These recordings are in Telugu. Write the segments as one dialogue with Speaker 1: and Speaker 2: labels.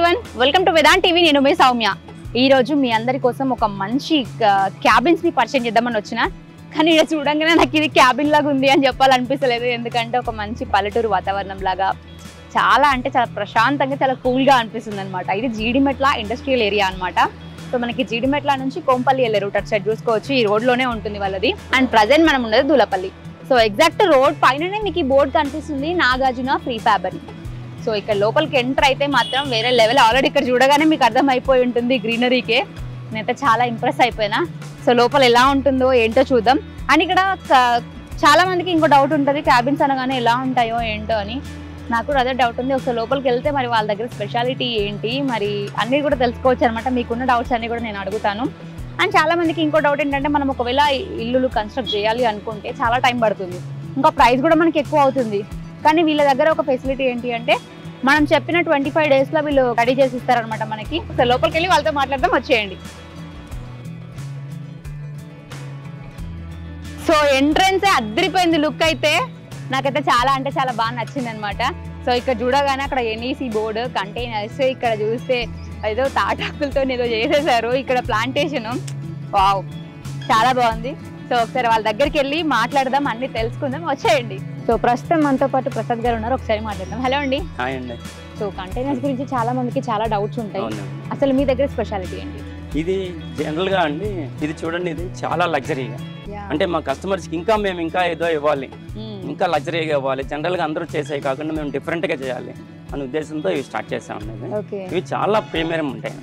Speaker 1: Everyone, welcome to Vedant TV. నేను మీ సౌమ్య. ఈ రోజు మీ అందరి కోసం ఒక మంచి క్యాబిన్స్ ని పరిచయం చేద్దామని వచ్చిన. కానీ ఇక్కడ చూడంగానే నాకు ఇది క్యాబిన్ లాగా ఉంది అని చెప్పాలనిపిస్తలేదు. ఎందుకంటే ఒక మంచి పల్లెటూరు వాతావరణం లాగా చాలా అంటే చాలా ప్రశాంతంగా చాలా కూల్ గా అనిపిస్తుంది అనమాట. ఇది జీడిమెట్ల ఇండస్ట్రియల్ ఏరియా అనమాట. సో మనకి జీడిమెట్ల నుంచి కోంపల్లి వెళ్ళే రూట్ అటు సైడ్ చూసుకోవచ్చు. ఈ రోడ్ లోనే ఉంటుంది వాళ్ళది. అండ్ ప్రజెంట్ మనం ఉన్నది దూలపల్లి. సో ఎగ్జాక్ట్ రోడ్ పైననే మీకు ఈ బోర్డు కనిపిస్తుంది, నాగార్జున ఫ్రీ ఫ్యాబ్ అని. సో ఇక్కడ లోపలికి ఎంటర్ అయితే మాత్రం వేరే లెవెల్. ఆల్రెడీ ఇక్కడ చూడగానే మీకు అర్థమైపోయి ఉంటుంది గ్రీనరీకే. నేనైతే చాలా ఇంప్రెస్ అయిపోయినా. సో లోపల ఎలా ఉంటుందో ఏంటో చూద్దాం. అండ్ ఇక్కడ చాలా మందికి ఇంకో డౌట్ ఉంటుంది, క్యాబిన్స్ అనగానే ఎలా ఉంటాయో ఏంటో అని. నాకు కూడా అదే డౌట్ ఉంది. ఒకసారి లోపలికి వెళ్తే మరి వాళ్ళ దగ్గర స్పెషాలిటీ ఏంటి మరి అన్నీ కూడా తెలుసుకోవచ్చు అనమాట. మీకున్న డౌట్స్ అన్నీ కూడా నేను అడుగుతాను. అండ్ చాలా మందికి ఇంకో డౌట్ ఏంటంటే, మనం ఒకవేళ ఇల్లులు కన్స్ట్రక్ట్ చేయాలి అనుకుంటే చాలా టైం పడుతుంది, ఇంకా ప్రైస్ కూడా మనకి ఎక్కువ అవుతుంది. కానీ వీళ్ళ దగ్గర ఒక ఫెసిలిటీ ఏంటి అంటే, మనం చెప్పిన 25 days లో వీళ్ళు రెడీ చేసి ఇస్తారనమాట మనకి. సో లోపలికి వెళ్ళి వాళ్ళతో మాట్లాడదాం, వచ్చేయండి. సో ఎంట్రన్స్ అద్దరిపోయింది. లుక్ అయితే నాకైతే చాలా అంటే చాలా బాగా నచ్చింది అనమాట. సో ఇక్కడ చూడగానే అక్కడ ఎన్ఈసి బోర్డు, కంటైనర్స్, ఇక్కడ చూస్తే ఏదో తాటాకులతో ఏదో చేసేసారు. ఇక్కడ ప్లాంటేషన్, వావ్ చాలా బాగుంది. సో ఒకసారి వాళ్ళ దగ్గరికి వెళ్ళి మాట్లాడదాం, అన్ని తెలుసుకుందాం, వచ్చేయండి. సో ప్రస్తుతం మనతో పాటు ప్రసాద్ గారు ఉన్నారు, ఒకసారి మాట్లాడదాం. హలో అండి.
Speaker 2: హాయ్ అండి.
Speaker 1: సో కంటైనర్స్ గురించి చాలా మందికి చాలా డౌట్స్ ఉంటాయి. అసలు మీ దగ్గర స్పెషాలిటీ ఏంటి?
Speaker 2: ఇది జనరల్ గా అండి, ఇది చూడండి, ఇది చాలా లగ్జరీగా, అంటే మా కస్టమర్స్ కి ఇంకా మేము ఇంకా ఏదో ఇవ్వాలి, ఇంకా లగ్జరీగా ఇవ్వాలి. జనరల్ గా అందరూ చేసేవి కాకుండా మేము డిఫరెంట్ గా చేయాలి అనే ఉద్దేశంతో ఇవి స్టార్ట్ చేసామండి. ఇవి చాలా ప్రీమియం ఉంటాయి.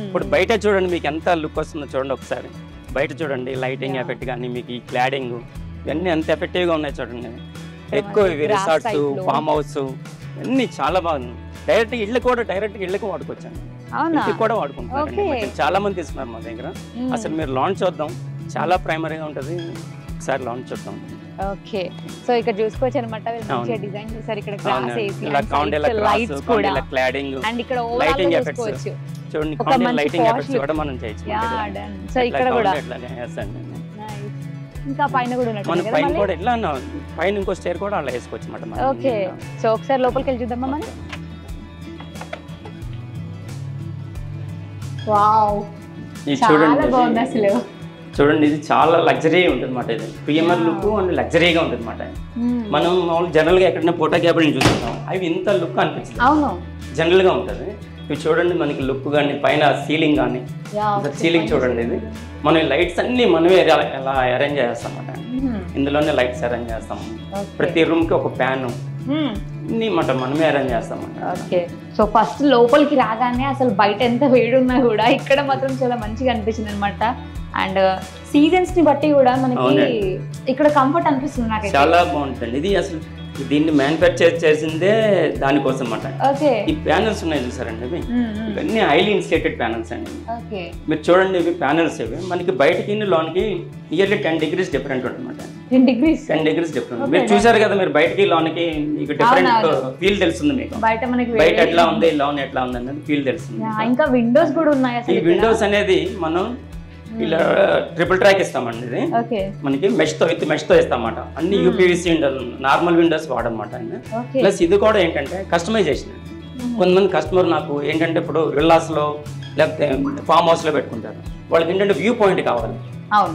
Speaker 2: ఇప్పుడు బయట చూడండి మీకు ఎంత లుక్ వస్తుందో చూడండి ఒకసారి. బయట చూడండి లైటింగ్ ఎఫెక్ట్ కానీ మీకు ఈ క్లాడింగ్ ఇవన్నీ ఎంత ఎఫెక్టివ్ గా ఉన్నాయి చూడండి. ఎక్కువ ఇవి రిసార్ట్స్, ఫామ్ హౌస్ అన్ని చాలా బాగుంది. డైరెక్ట్ ఇళ్ళకి వాడుకోవచ్చండి. ఇంటికి కూడా వాడుకుంటున్నారు. చాలా మంది తీసుకున్నారు మా దగ్గర. అసలు మీరు లాంచ్ చూద్దాం, చాలా ప్రైమరీగా ఉంటుంది. ఒకసారి లాంచ్ చూద్దాం.
Speaker 1: ఓకే, సో ఇక్కడ చూసుకోవచ్చు అనమాట. డిజైన్ చేశారు. ఇక్కడ గ్లాస్ ఏసీ, లైట్స్ కూడా,
Speaker 2: క్లాడింగ్
Speaker 1: అండ్ ఇక్కడ
Speaker 2: లైటింగ్ ఎఫెక్ట్స్ చూడండి. కాండెల్ లైటింగ్ ఎఫెక్ట్స్ కూడా మనం చేయొచ్చు.
Speaker 1: సో ఇక్కడ కూడా ఇంకా పైన కూడా
Speaker 2: మన పైన కూడా ఇట్లా పైన ఇంకో స్టేర్ కూడా అలా వేసుకోవచ్చు అన్నమాట.
Speaker 1: ఓకే, సో ఒకసారి లోపలికి వెళ్ళి చూద్దామా మనం. వావ్, చాలా బాగుంది అసలు.
Speaker 2: చూడండి, ఇది చాలా లగ్జరీ ఉంటుంది అన్నమాట. ఇది ప్రీమియర్ లుక్ అండ్ లగ్జరీగా ఉంటుంది అన్నమాట. మనం మామూలు జనరల్ గా ఎక్కడైనా ఫోటో క్యాబిన్ చూస్తుంటాం, అవి ఇంత లుక్ అనిపించింది.
Speaker 1: అవును,
Speaker 2: జనరల్ గా ఉంటుంది. ఇవి చూడండి, మనకి లుక్ కానీ పైన సీలింగ్ కానీ, సీలింగ్ చూడండి. ఇది మనం లైట్స్ అన్ని మనమే ఎలా అరేంజ్ చేస్తాం అన్నమాట. ఇందులోనే లైట్స్ అరేంజ్ చేస్తాము. ప్రతి రూమ్ కి ఒక ఫ్యాన్ అన్ని మనమే అరేంజ్ చేస్తాం.
Speaker 1: ఓకే, సో ఫస్ట్ లోపలికి రాగానే అసలు బయట ఎంత వేడి ఉన్నా కూడా ఇక్కడ మాత్రం చాలా మంచిగా అనిపించింది అనమాట. అండ్ సీజన్స్ ని బట్టి కూడా మనకి ఇక్కడ కంఫర్ట్ అనిపిస్తుంది నాకు.
Speaker 2: చాలా బాగుంటుంది. ఇది అసలు దీన్ని మ్యానుఫ్యాక్చర్ చేసిందే దానికోసం అన్నమాట. ఈ ప్యానల్స్ ఉన్నాయి చూసారండి, ఇవి ఇవన్నీ హైలీ ఇన్సులేటెడ్ ప్యానల్స్ అండి. మీరు చూడండి, ఇవి ప్యానల్స్ ఇవి మనకి బయటకి లోనికి నియర్లీ 10 degrees డిఫరెంట్ ఉంటుంది. 10 degrees డిఫరెంట్. మీరు చూసారు కదా, మీరు బయటకి లోనికి మీకు డిఫరెంట్ ఫీల్ తెలుస్తుంది. మీకు బయట ఎట్లా ఉంది, లోన్ ఎట్లా ఉంది అనేది ఫీల్ తెలుస్తుంది.
Speaker 1: ఇంకా విండోస్ కూడా ఉన్నాయి.
Speaker 2: ఈ విండోస్ అనేది మనం ఇలా ట్రిపుల్ ట్రాక్ ఇస్తామండి. ఇది మనకి మెష్ తో ఇస్తామన్నమాట. అన్ని యూపీవీసీ విండోస్, నార్మల్ విండోస్ వాడమాట. ప్లస్ ఇది కూడా ఏంటంటే కస్టమైజేషన్. కొంతమంది కస్టమర్ నాకు ఏంటంటే ఇప్పుడు విల్లాస్ లో లేకపోతే ఫామ్ హౌస్ లో పెట్టుకుంటారు. వాళ్ళకి ఏంటంటే వ్యూ పాయింట్ కావాలి.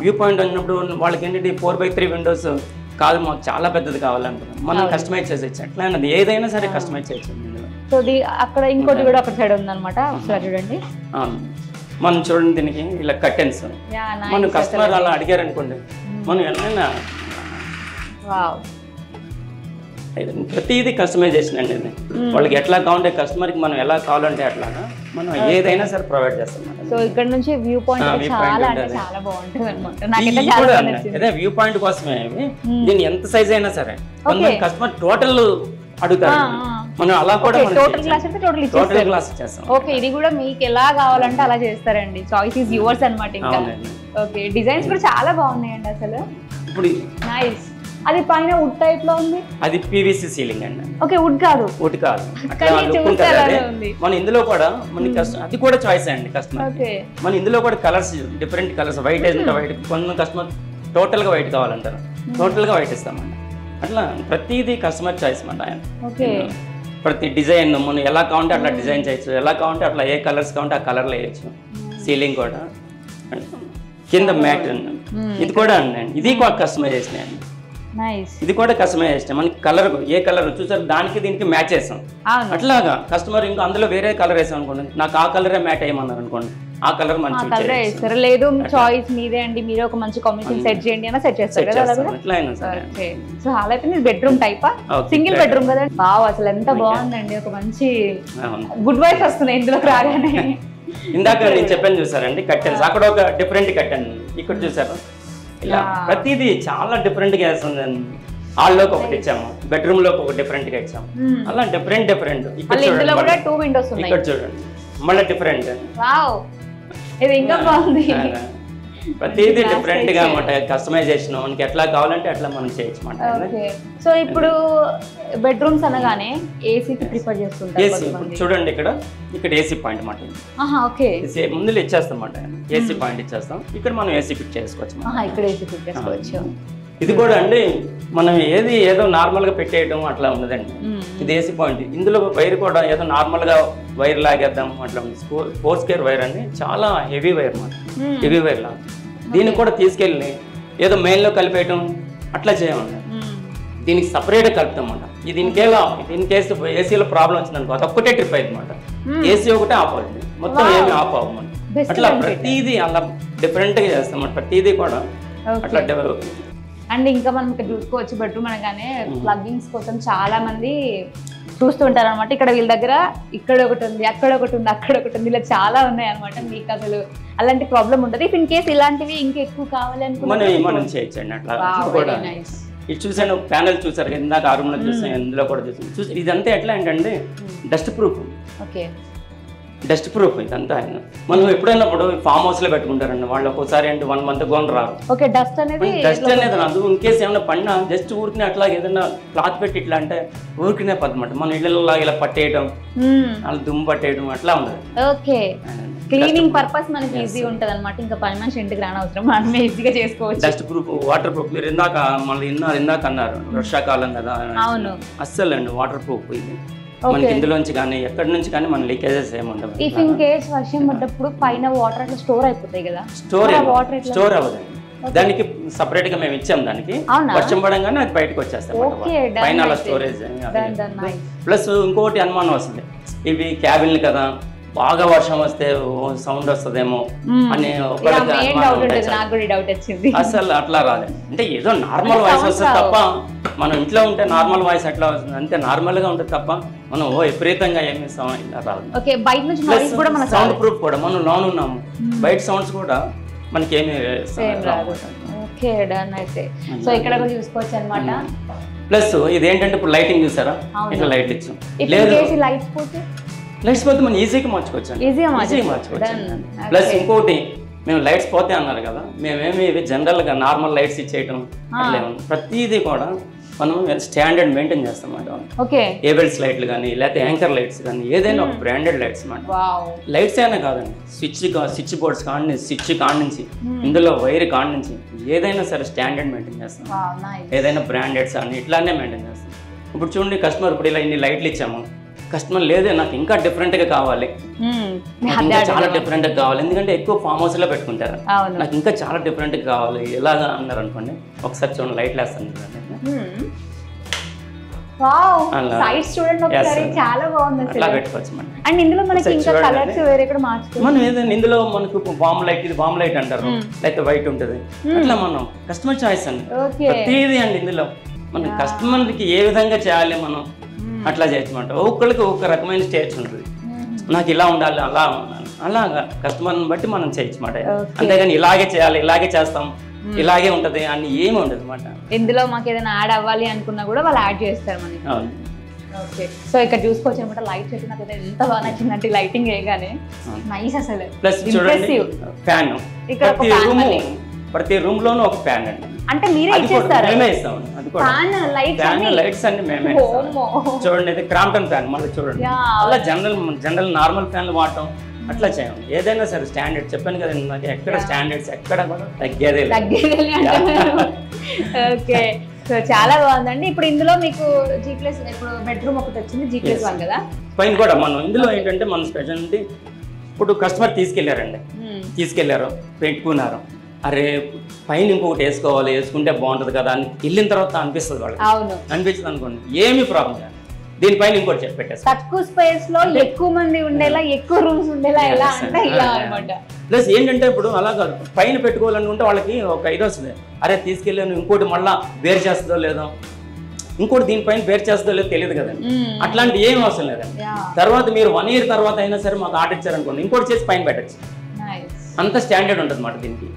Speaker 2: వ్యూ పాయింట్ అన్నప్పుడు వాళ్ళకి ఏంటంటే 4x3 విండోస్ కాదు, మాకు చాలా పెద్దది కావాలంటున్నాం. మనం కస్టమైజ్ చేసేయచ్చు. ఎట్లా అన్నది ఏదైనా సరే కస్టమైజ్ చేయొచ్చు.
Speaker 1: సో అక్కడ ఇంకోటి కూడా ఒక సైడ్ ఉందన్నమాట. ఒకసారి చూడండి,
Speaker 2: మనం చూడండి దీనికి ఇలా కర్టెన్స్. మన కస్టమర్ అలా అడిగారు అనుకోండి, మనం ఎలా ప్రతిదీ కస్టమైజేషన్ అండి. ఇది వాళ్ళకి ఎట్లా కావాలంటే కస్టమర్కి మనం ఎలా కావాలంటే అట్లాగా మనం ఏదైనా సరే ప్రొవైడ్ చేస్తాం.
Speaker 1: సో ఇక్కడ నుంచి వ్యూ పాయింట్ చాలా బాగుంటుంది అనమాట.
Speaker 2: అదే వ్యూ పాయింట్ కోసమే. దీన్ని ఎంత సైజ్ అయినా సరే కస్టమర్ టోటల్ అడుగుతారు. మనం అలా కూడా
Speaker 1: టోటల్ క్లాస్ ఇచ్చేస్తాం. ఓకే, ఇది కూడా మీకు ఎలా కావాలంటే అలా చేస్తారండి. చాయిస్ ఈజ్ యువర్స్ అన్నమాట. ఇంకా ఓకే, డిజైన్స్ కూడా చాలా బాగున్నాయండి అసలు.
Speaker 2: ఇప్పుడు
Speaker 1: నైస్. అది పైన వుడ్ టైప్ లో ఉంది.
Speaker 2: అది పీవీసీ సీలింగ్ అండి.
Speaker 1: ఓకే, వుడ్ కాదు.
Speaker 2: మన ఇందులో కూడా మనకి అది కూడా చాయిస్ అండి కస్టమర్. మన ఇందులో కూడా కలర్స్, డిఫరెంట్ కలర్స్. వైట్ అయితే వైట్, కొంత కస్టమర్ టోటల్ గా వైట్ కావాలంటారు, టోటల్ గా వైట్ ఇస్తామండి. అట్లా ప్రతిదీ కస్టమర్ చాయిస్ అన్నమాట. ప్రతి డిజైన్ మనం ఎలా కావాలంటే అట్లా డిజైన్ చేయొచ్చు, ఎలా కావాలంటే అట్లా ఏ కలర్స్ కావాలంటే ఆ కలర్లో వేయచ్చు. సీలింగ్ కూడా కింద మ్యాట్ ఇది కూడా అండి, ఇది కూడా కస్టమైజేషన్ అండి. ఇది కూడా కస్టమైజేషన్. మనకి కలర్ ఏ కలర్ చూసారు దానికి దీనికి మ్యాచ్ చేసాం. అట్లాగా కస్టమర్ ఇంకా అందులో వేరే కలర్ వేసాం అనుకోండి, నాకు ఆ కలరే మ్యాట్ అయ్యమన్నారు అనుకోండి, ఆ కలర్ మంచి
Speaker 1: లేదు చాయిస్ మీదే అండి, మీరే ఒక మంచి కాంబినేషన్ సెట్ చేయండి అని సెట్ చేస్తారు కదా.
Speaker 2: ఎట్లా అయినా సరే.
Speaker 1: సో అలా అయితే బెడ్రూమ్ టైపా, సింగిల్ బెడ్రూమ్ కదా. బావ్ అసలు ఎంత బాగుందండి, ఒక మంచి గుడ్ వైఫ్ వస్తున్నాయి ఇందులోకి రాగానే.
Speaker 2: ఇందాక నేను చెప్పాను చూసారండి కర్టెన్స్, అక్కడ ఒక డిఫరెంట్ కర్టెన్, ఇక్కడ చూసారు ఇలా ప్రతిదీ చాలా డిఫరెంట్ గా వేస్తుంది. హాల్లోకి ఒకటి ఇచ్చాము, బెడ్రూమ్ లోకి ఒక డిఫరెంట్ గా ఇచ్చాము, అలా డిఫరెంట్ ఇక్కడ చూడండి మళ్ళీ డిఫరెంట్.
Speaker 1: ఇది ఇంకా బాగుంది,
Speaker 2: ప్రతిదీ డిఫరెంట్ గా అన్నమాట. కస్టమైజేషన్ మనకి ఎట్లా కావాలంటే అట్లా మనం చేయొచ్చు అన్నమాట.
Speaker 1: సో ఇప్పుడు బెడ్రూమ్స్ అనగానే ఏసీకి ప్రిఫర్ చేస్తుంటారు.
Speaker 2: ఏసీ చూడండి ఇక్కడ ఏసీ పాయింట్ అన్నమాట.
Speaker 1: ఓకే,
Speaker 2: ముందు ఇచ్చేస్తాం అన్నమాట, ఏసీ పాయింట్ ఇచ్చేస్తాం, ఇక్కడ మనం ఏసీ ఫిట్ చేసుకోవచ్చు.
Speaker 1: ఇక్కడ ఏసీ ఫిట్ చేసుకోవచ్చు.
Speaker 2: ఇది కూడా అండి మనం ఏదో నార్మల్ గా పెట్టేయడం అట్లా ఉండదండి, ఇది ఏసీ పాయింట్. ఇందులో వైర్ కూడా ఏదో నార్మల్ గా వైర్ లాగేద్దాం అట్లా ఉంది. 4 స్క్వేర్ వైర్ అండి, చాలా హెవీ వైర్ అన్నమాట, హెవీ వైర్ లాగా. దీన్ని కూడా తీసుకెళ్ళి ఏదో మెయిన్లో కలిపేయటం అట్లా చేయమండి, దీనికి సపరేట్గా కలుపుతాం అన్నమాట. దీనికేసి ఏసీలో ప్రాబ్లం వచ్చింది అనుకో, అదొక్కటే ట్రిప్ అయింది అనమాట. ఏసీ ఒకటే ఆఫ్ అవుతుంది, మొత్తం ఏమి ఆఫ్ అవ్వమని. అట్లా ప్రతిదీ అలా డిఫరెంట్గా చేస్తాం అన్నమాట, ప్రతిదీ కూడా అట్లా డెవలప్.
Speaker 1: అండ్ ఇంకా మనం ఇక్కడ చూసుకోవచ్చు బెడ్రూమ్ అనగానే ప్లగ్గింగ్స్ కోసం చాలా మంది చూస్తుంటారు అనమాట. ఇక్కడ వీళ్ళ దగ్గర ఇక్కడ ఒకటి ఉంది, అక్కడ ఒకటి ఉంది, అక్కడ ఒకటి ఉంది, ఇలా చాలా ఉన్నాయి అనమాట. మీకు అసలు అలాంటి ప్రాబ్లం ఉండదు. ఇఫ్ ఇన్ కేస్ ఇలాంటివి ఇంకా ఎక్కువ కావాలి అనుకుంటే
Speaker 2: మనం చేయొచ్చండి అట్లా కూడా. ఇది చూసాను ప్యానెల్ చూసారు కదా ఇందాక, ఆ రూమ్ లో చూసాను, ఇందులో కూడా చూసాను. ఇదంతా ఎట్లా ఏంటంటే dust proof.
Speaker 1: Okay,
Speaker 2: dust proof ఇదంతా. మనం ఎప్పుడైనా ఫామ్ హౌస్ లో పెట్టుకుంటారండి వాళ్ళు, ఒక్కోసారి అంటే 1 month గోన్ రారు.
Speaker 1: డస్ట్
Speaker 2: అనేది రాదు. ఇన్ కేసు ఏమైనా పడినా జస్ట్ ఊరికినే అట్లా ఏదైనా క్లాత్ పెట్టి ఇట్లా అంటే ఊరికినే పదమాట, మన ఇళ్ళలో ఇలా పట్టేయడం, అలా దుమ్ము పట్టేయడం అట్లా ఉండదు.
Speaker 1: ఓకే, క్లీనింగ్ పర్పస్ మనకి ఈజీ ఉంటది అనమాట. ఇంకా పని మనిషి ఇంటికి రానవసరం, మనమే ఈజీగా చేసుకోవచ్చు.
Speaker 2: Dust proof, water proof. మీరు ఇందాక అన్నారు వర్షాకాలం కదా,
Speaker 1: అవును
Speaker 2: అస్సలు అండి వాటర్ ప్రూఫ్ ఇది. మనకి ఇందులోంచి కానీ ఎక్కడి నుంచి కానీ మన లీకేజెస్ ఏముండవు.
Speaker 1: ఇఫ్ ఇన్ కేస్ వర్షం పడ్డప్పుడు పైన వాటర్ అట్లా స్టోర్ అయిపోతాయి కదా,
Speaker 2: స్టోర్ అవ్వదండి. దానికి సపరేట్ గా మేము ఇచ్చాం, దానికి వర్షం పడంగానే అది బయటకు వచ్చేస్తాం పైన అలా స్టోరేజ్. ప్లస్ ఇంకోటి అనుమానం వస్తుంది, ఇవి క్యాబిన్లు కదా, బాగా వర్షం వస్తే సౌండ్ వస్తుందేమో అని అసలు అట్లా రాలేదు. అంటే ఏదో నార్మల్ వాయిస్ వస్తుంది తప్ప, మనం ఇంట్లో ఉంటే నార్మల్ వాయిస్ ఎట్లా వస్తుంది అంతే, నార్మల్ గా ఉంటుంది తప్ప మనం విపరీతంగా ఏమి రాదు. సౌండ్ ప్రూఫ్ కూడా మనం లోన్ ఉన్నాము, బయట సౌండ్స్ కూడా మనకి ఏమి రాదు. ప్లస్ ఇదేంటంటే ఇప్పుడు లైటింగ్ చూసారా, ఇట్లా లైట్లు ఇచ్చాం. లేదు లైట్స్ పోతే మనం ఈజీగా మార్చుకోవచ్చు. ప్లస్ ఇంకోటి, మేము లైట్స్ పోతే అన్నారు కదా, మేమేమి జనరల్గా నార్మల్ లైట్స్ ఇచ్చేయటం ప్రతిదీ కూడా మనం స్టాండర్డ్ మెయింటైన్ చేస్తాం అన్నమాట. ఏబెల్స్ లైట్లు కానీ లేకపోతే యాంకర్ లైట్స్ కానీ ఏదైనా ఒక బ్రాండెడ్ లైట్స్ అన్నమాట. లైట్స్ అయినా కాదండి, స్విచ్ బోర్డ్స్ స్విచ్ కాడి నుంచి ఇందులో వైర్ కాడి నుంచి ఏదైనా సరే స్టాండర్డ్ మెయింటైన్ చేస్తాం. ఏదైనా బ్రాండెడ్స్ అని ఇట్లానే మెయింటైన్ చేస్తాం. ఇప్పుడు చూడండి కస్టమర్ ఇప్పుడు ఇలా ఇన్ని లైట్లు ఇచ్చాము, కస్టమర్ లేదే నాకు ఇంకా డిఫరెంట్గా కావాలి, చాలా డిఫరెంట్గా కావాలి, ఎందుకంటే ఎక్కువ ఫామ్ హౌస్ లో పెట్టుకుంటారు, నాకు ఇంకా చాలా డిఫరెంట్గా కావాలి ఎలాగా అన్నారు అనుకోండి, ఒకసారి చూడండి లైట్లు వేస్తాను మనం ఏదైనా ఇందులో మనకు బాంబ్ లైట్, ఇది బాంబ్ లైట్ అంటారు, లేకపోతే వైట్ ఉంటుంది, అట్లా మనం కస్టమర్ చాయిస్ అండి ప్రతిదీ అండి. ఇందులో మన కస్టమర్కి ఏ విధంగా చేయాలి మనం అట్లా చేయొచ్చమాట. ఒక్కరికి ఒక రకమైన స్టేజ్ ఉంటుంది, నాకు ఇలా ఉండాలి అలా ఉండాలి, అలాగా కస్టమర్ని బట్టి మనం చేయొచ్చు మాట. అంతేగాని ఇలాగే చేయాలి ఇలాగే చేస్తాం ఇలాగే ఉంటది అని ఏమి ఉండదు అనమాట.
Speaker 1: ఇందులో మాకు ఏదైనా యాడ్ అవ్వాలి అనుకున్నా కూడా వాళ్ళు యాడ్ చేస్తారు మనకి. ఓకే, సో ఇక్కడ చూసుకోవచ్చు అనమాట. లైట్ సెట్ నాకు ఎంత బాగా నచ్చిందంటే లైటింగ్ వేయగానే నైస్ అసలు.
Speaker 2: ప్లస్ చూడండి ఫ్యాన్, ప్రతి రూమ్ లోనూ ఒక ఫ్యాన్ అండి.
Speaker 1: అంటే మీరే ఇచ్చేస్తారా?
Speaker 2: మేమే ఇస్తాం. అది కూడా ఫ్యాన్ లైట్స్ అన్ని మేమే ఇస్తాం. చూడండి ఇది క్రాంప్టన్ ఫ్యాన్, మళ్ళీ చూడండి అలా జనరల్ నార్మల్ ఫ్యాన్లు వాడటం అట్లా చేయండి. ఏదైనా సరే స్టాండర్డ్ చెప్పాను కదా నాకు, ఎక్కడ స్టాండర్డ్స్ ఎక్కడ కూడా తగ్గేదే.
Speaker 1: ఓకే, సో చాలా బాగుందండి. ఇప్పుడు ఇందులో మీకు G+, ఇప్పుడు బెడ్రూమ్ ఒకటి వచ్చింది G+1 కదా.
Speaker 2: పైన కూడా మనం ఇందులో ఏంటంటే మన స్పెషాలిటీ, ఇప్పుడు కస్టమర్ తీసుకెళ్లారు పెట్టుకున్నారు, అరే పైన ఇంకొకటి వేసుకోవాలి, వేసుకుంటే బాగుంటుంది కదా అని వెళ్ళిన తర్వాత అనిపిస్తుంది వాళ్ళకి. అనిపిస్తుంది అనుకోండి, ఏమి ప్రాబ్లం లేదు, దీనిపైన ఇంకోటి పెట్టేస్తాం.
Speaker 1: తక్కువ స్పేస్ లో ఎక్కువ మంది ఉండేలా, ఎక్కువ రూమ్స్ ఉండేలా, ఎలా అంటే ఇలా అన్నమాట.
Speaker 2: ప్లస్ ఏంటంటే ఇప్పుడు అలా కాదు, పైన పెట్టుకోవాలనుకుంటే వాళ్ళకి ఒక ఇది వస్తుంది, అరే తీసుకెళ్ళాను ఇంకోటి మళ్ళీ వేరు చేస్తుందో లేదో, ఇంకోటి దీనిపైన వేరు చేస్తుందో లేదో తెలియదు కదండి. అట్లాంటి ఏం అవసరం లేదండి. తర్వాత మీరు 1 year తర్వాత అయినా సరే మాకు ఆర్డర్ ఇచ్చారనుకోండి, ఇంకోటి చేసి పైన పెట్టచ్చు. అంత స్టాండర్డ్ ఉంటుంది అన్నమాట దీనికి.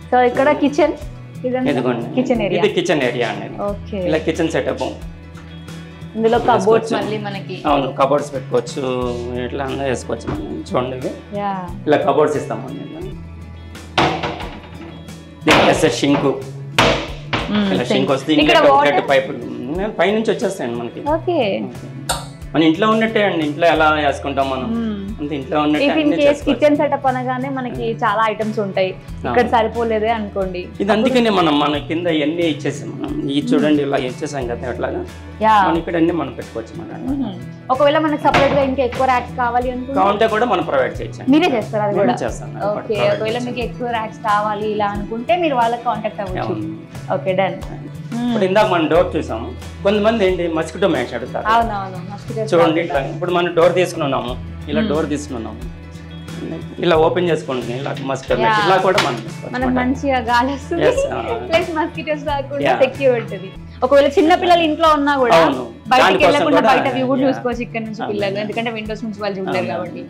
Speaker 1: సో ఇక్కడ కిచెన్,
Speaker 2: ఇది కిచెన్ ఏరియా అండి. ఇలా కిచెన్ సెటప్,
Speaker 1: ఇందులో కబోర్డ్స్ మళ్ళీ మనకి.
Speaker 2: అవును, కబోర్డ్స్ పెట్టుకోవచ్చు, ఇట్లా అన్నీ వేసుకోవచ్చు మనం. చూడండి ఇలా కబోర్డ్స్ ఇస్తామండి. షింక్, ఇలా షింక్ వస్తే ఇంట్లో పైపులు పైనుంచి వచ్చేస్తాయండి మనకి. మన ఇంట్లో ఉన్నట్టే అండి, ఇంట్లో ఎలా వేసుకుంటాం మనం అంత ఇంట్లో ఉన్నట్టే.
Speaker 1: కిచెన్ సెటప్ అనగానే మనకి చాలా ఐటమ్స్ ఉంటాయి, ఇక్కడ సరిపోలేదే అనుకోండి.
Speaker 2: ఇది అందుకనే మన కింద ఇవన్నీ ఇచ్చేసాం మనం. ఇది చూడండి ఇలా ఇచ్చేసాం కదా, అట్లాగా మనం ఇక్కడ అన్ని మనం పెట్టుకోవచ్చు. మన
Speaker 1: ఒకవేళ మనకి సపరేట్ గా ఇంకా ఎక్కువ ర్యాక్స్ కావాలి
Speaker 2: అనుకుంటే కూడా మనం ప్రొవైడ్ చేయొచ్చు.
Speaker 1: మీరే చేస్తారు అది కూడా?
Speaker 2: చేస్తాను.
Speaker 1: ఓకే, ఒకవేళ మీకు ఎక్కువ ర్యాక్స్ కావాలి ఇలా అనుకుంటే మీరు వాళ్ళకి కాంటాక్ట్ అవ్వచ్చు. Okay, done.
Speaker 2: ఇప్పుడు ఇందాక మనం డోర్ చూసాము, కొంతమంది ఏంటి మస్కిటో మ్యాచ్ అడుగుతారు. చూడండి ఇట్లా ఇప్పుడు మనం డోర్ తీసుకున్నాము, ఇలా డోర్ తీసుకున్నాము, ఇలా ఓపెన్ చేసుకోండి, ఇలా మస్కిటో మ్యాచ్ ఇలా కూడా
Speaker 1: మనం మంచిగా గాలి వస్తుంది, ప్లస్ మస్కిటోస్ రాకుండా సెక్యూర్ ఉంటుంది. ఒకవేళ చిన్న పిల్లలు ఇంట్లో ఉన్నా కూడా బయటకి వెళ్ళకుండా బయట వ్యూ కూడా చూసుకోవచ్చు ఇక్కడ నుంచి పిల్లలు, ఎందుకంటే విండోస్ నుంచి వాళ్ళు చూడలేరు కాబట్టి.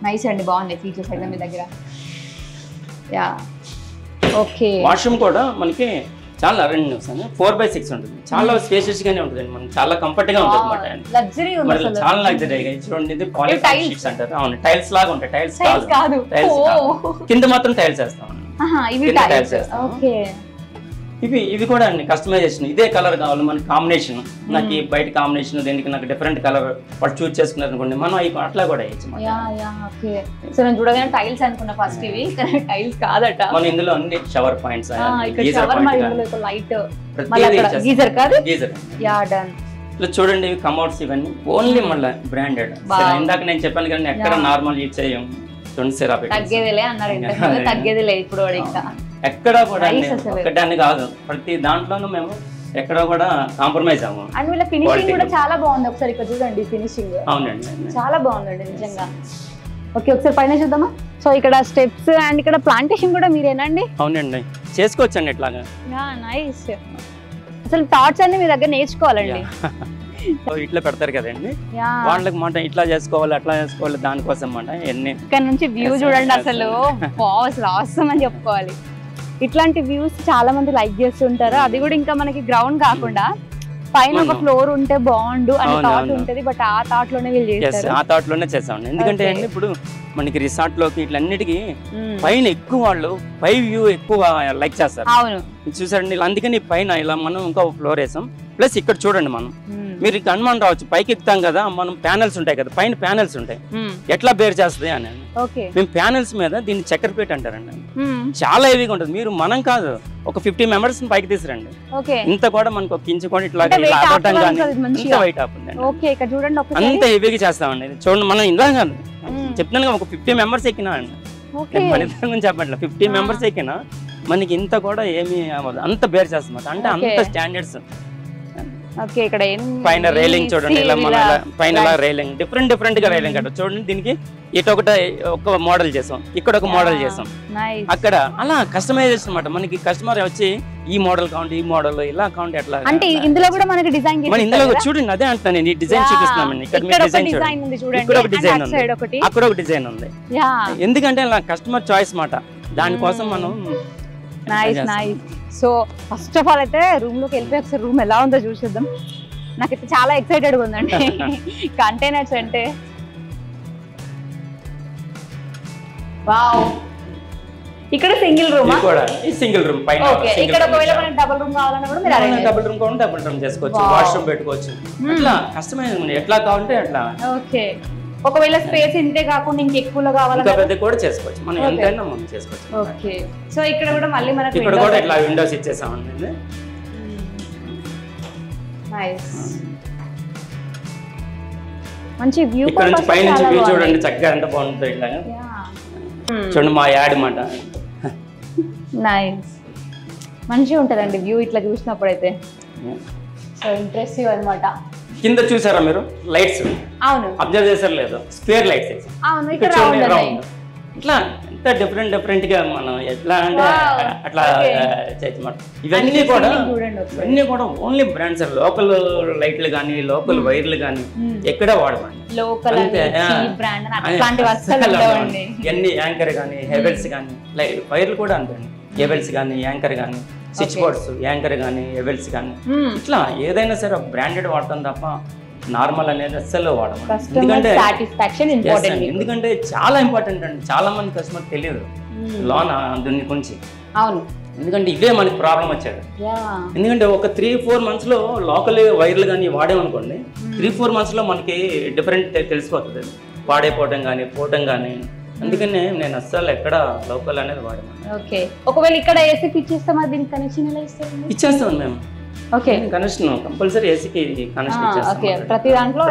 Speaker 1: నైస్ అండి, బాగుంది ఫీచర్స్ అయితే మీ దగ్గర. Yeah, okay.
Speaker 2: వాష్రూమ్ కూడా మనకి చాలా 4x6 ఉంటుంది, చాలా స్పేషియస్ గానే ఉంటుంది, మనం చాలా కంఫర్ట్ గా ఉంటుంది అన్నమాట. చాలా లగ్జరీగా చూడండి, ఇది పాలిష్ షీట్స్ అంటారు. అవును, టైల్స్ లాగా ఉంటాయి. టైల్స్ కాదు, కింద మాత్రం టైల్స్ వేస్తాం. ఇవి కూడా అండి కస్టమైజేషన్, ఇదే కలర్ కావాలి మనకి, కాంబినేషన్ నాకు బయట కాంబినేషన్ దేనికి నాకు డిఫరెంట్ కలర్ వాళ్ళు చూస్ చేసుకున్నారు అనుకోండి, మనం అట్లా కూడా
Speaker 1: టైల్స్ అనుకున్నా ఫస్ట్, ఇవి టైల్స్ కాదట.
Speaker 2: మనం ఇందులో అన్ని షవర్ పాయింట్స్,
Speaker 1: గీజర్ కాదు,
Speaker 2: ఇట్లా చూడండి ఇవి కమోడ్స్, ఇవన్నీ ఓన్లీ మళ్ళీ బ్రాండెడ్. ఇందాక నేను చెప్పాను కానీ ఎక్కడ నార్మల్ యూజ్ చేయం.
Speaker 1: తగ్గేదిలే అన్నారు, తగ్గేదిలే ఇప్పుడు
Speaker 2: ఎక్కడ కూడా ఒక్కటాన్ని కాదు, ప్రతి దాంట్లోనూ మేము ఎక్కడ కూడా కాంప్రమైజ్ అవ్వము.
Speaker 1: అండ్ వీళ్ళ ఫినిషింగ్ కూడా చాలా బాగుంది, ఒకసారి ఇక్కడ చూడండి ఫినిషింగ్.
Speaker 2: అవునండి, చాలా
Speaker 1: బాగుందండి నిజంగా. ఓకే, ఒకసారి పైన చూద్దామా. సో ఇక్కడ స్టెప్స్ అండ్ ఇక్కడ ప్లాంటేషన్ కూడా మీరేనండి?
Speaker 2: అవునండి, చేసుకోవచ్చండి ఇట్లాగా.
Speaker 1: నైస్. అసలు థాట్స్ అన్ని మీ దగ్గర నేర్చుకోవాలండి.
Speaker 2: ఇట్లా పెడతారు కదండి, వాళ్ళకి మాట ఇట్లా చేసుకోవాలి అట్లా చేసుకోవాలి, దానికోసం మాట ఎన్ని.
Speaker 1: ఇక్కడ నుంచి వ్యూ చూడండి, అసలు అవసరం అని చెప్పుకోవాలి. ఇట్లాంటి వ్యూస్ చాలా మంది లైక్ చేస్తుంటారు, అది కూడా ఇంకా మనకి గ్రౌండ్ కాకుండా పైన ఒక ఫ్లోర్ ఉంటే బాగుండు అనే థాట్ ఉంటది. బట్ ఆ థాట్ లోనే వీళ్ళు చేస్తారు,
Speaker 2: ఆ థాట్ లోనే చేస్తాం. ఎందుకంటే అండి ఇప్పుడు మనకి రిసార్ట్ లోకి ఇట్లన్నిటికీ పైన ఎక్కువ వాళ్ళు పై వ్యూ ఎక్కువ లైక్ చేస్తారు.
Speaker 1: అవును,
Speaker 2: చూసారండి, అందుకని పైన ఇలా మనం ఇంకా ఫ్లోర్ వేసాం. ప్లస్ ఇక్కడ చూడండి, మనం మీరు అనుమానం రావచ్చు, పైకి ఎక్కుతాం కదా మనం, ప్యానెల్స్ ఉంటాయి కదా పైన, ప్యానెల్స్ ఉంటాయి, ఎట్లా బేర్ చేస్తుంది అని. మేము ప్యానెల్స్ మీద దీన్ని చక్కెరపేట అంటారండి, చాలా హెవీగా ఉంటుంది. మీరు మనం కాదు, ఒక 50 members పైకి తీసురండి, ఇంత కూడా మనకు ఒక ఇంచు కూడా ఇట్లా వైట్ ఆప్ ఉందండి, అంత హెవీగా చేస్తామండి. చూడండి, మనం ఇలా కాదు చెప్తున్నాను, ఒక 50 members ఎక్కినా అండి, మన ఇద్దరం గురించి చెప్పట్లేదు, 50 members ఎక్కినా మనకి ఇంత కూడా ఏమి అవ్వదు, అంత బేర్ చేస్తాం అంటే అంత స్టాండర్డ్స్. పైన రైలింగ్ చూడండి, ఇలా మన పైన రైలింగ్ డిఫరెంట్ గా రైలింగ్ కట్ట చూడండి. దీనికి ఇటు ఒక మోడల్ చేసాం, ఇక్కడ ఒక మోడల్ చేసాం, అక్కడ అలా కస్టమైజేషన్ అన్నమాట. మనకి కస్టమర్ వచ్చి ఈ మోడల్ కావాలి, ఈ మోడల్ ఇలా కావాలి, ఎట్లా
Speaker 1: అంటే ఇందులో కూడా మనకి డిజైన్
Speaker 2: మన ఇందులో చూడండి, అదే అంటున్నాను నేను, ఈ డిజైన్ చూపిస్తున్నామండి. ఇక్కడ మీరు డిజైన్ చూడండి, ఇక్కడ ఒక డిజైన్ ఉంది, అక్కడ ఒక డిజైన్ ఉంది. ఎందుకంటే అలా కస్టమర్ చాయిస్ మాట, దానికోసం మనం.
Speaker 1: సో ఫస్ట్ ఆఫ్ ఆల్ అయితే రూమ్ లోకి వెళ్ళిపోయి ఒకసారి రూమ్ ఎలా ఉందో చూసేద్దాం. నాకైతే చాలా ఎక్సైటెడ్ గా ఉందండి. కంటైనర్స్ అంటే వావ్, ఇక్కడ సింగిల్ రూమ్,
Speaker 2: సింగిల్ రూమ్ పైన.
Speaker 1: ఇక్కడ ఒకవేళ మనకి డబుల్ రూమ్ కావాలన్నా కూడా మీరు అరేంజ్
Speaker 2: డబుల్ రూమ్ కావాలంటే డబుల్ రూమ్ చేసుకోవచ్చు, వాష్రూమ్ పెట్టుకోవచ్చు, అట్లా కస్టమైజ్ ఎట్లా కావాలంటే అట్లా.
Speaker 1: ఓకే, ఒకవేళ స్పేస్ ఇంతే కాకుండా ఇంకెక్కువ కావాలంటే
Speaker 2: పెద్ద కూడా చేసుకోవచ్చు, మనం ఎంతైనా మనం చేసుకోవచ్చు.
Speaker 1: ఓకే, సో ఇక్కడ కూడా మళ్ళీ మనకి
Speaker 2: ఇక్కడ కూడా ఇట్లా విండోస్ ఇచ్చేసామండి.
Speaker 1: నైస్. మంచి వ్యూ
Speaker 2: ఇక్కడ నుంచి పై నుంచి వ్యూ చూడండి చక్కగా ఎంత బాగుంటుంది ఇట్లా. చూడండి మా యాడ్ మాట.
Speaker 1: నైస్, మంచిగా ఉంటుందండి వ్యూ ఇట్లా చూసినప్పుడు అయితే. సో ఇంప్రెసివ్ అన్నమాట.
Speaker 2: కింద చూసారా మీరు లైట్స్?
Speaker 1: అవును,
Speaker 2: అబ్జర్వ్ చేసారు లేదు, స్క్వేర్ లైట్స్.
Speaker 1: అవును, ఇక్కడ రౌండ్
Speaker 2: ఇట్లా ఎంత డిఫరెంట్ గా మనం ఎట్లా అంటే అట్లా చేయమాట. ఇవన్నీ కూడా ఓన్లీ బ్రాండ్స్, లోకల్ లైట్లు కానీ లోకల్ వైర్లు కానీ ఎక్కడ వాడమండి.
Speaker 1: లోకల్
Speaker 2: ఎన్ని యాంకర్ కానీ హెవెల్స్ కానీ వైర్లు కూడా అంతండి. హెవెల్స్ కానీ యాంకర్ కానీ స్విచ్ బోర్డ్స్ యాంకర్ కానీ హెవెల్స్ కానీ ఇట్లా ఏదైనా సరే బ్రాండెడ్ వాడతాం తప్ప నార్మల్ అనేది అస్సలు వాడము. ఎందుకంటే చాలా ఇంపార్టెంట్ అండి. చాలా మంది కస్టమర్ తెలియదు లోన్ దీని గురించి.
Speaker 1: అవును,
Speaker 2: ఎందుకంటే ఇవే మనకి ప్రాబ్లం వచ్చేది. ఎందుకంటే ఒక 3-4 months లో లోకల్ వైర్లు కానీ వాడేమనుకోండి, 3-4 months లో మనకి డిఫరెంట్ తెలిసిపోతుంది, పాడైపోవటం కానీ పోవటం కానీ. అందుకనే నేను అస్సలు ఎక్కడ లోకల్ అనేది వాడము.
Speaker 1: ఓకే, ఒకవేళ ఇక్కడ ఏసీ ఇచ్చేస్తాం, దీనికి కనెక్షన్ ఎలా ఇస్తారు?
Speaker 2: ఇచ్చేస్తాం మేము.
Speaker 1: ఓకే,
Speaker 2: కనెక్షన్ కంపల్సరీ ఏసీకి కనెక్షన్ ఇచ్చేస్తాం.
Speaker 1: ప్రతి దాంట్లో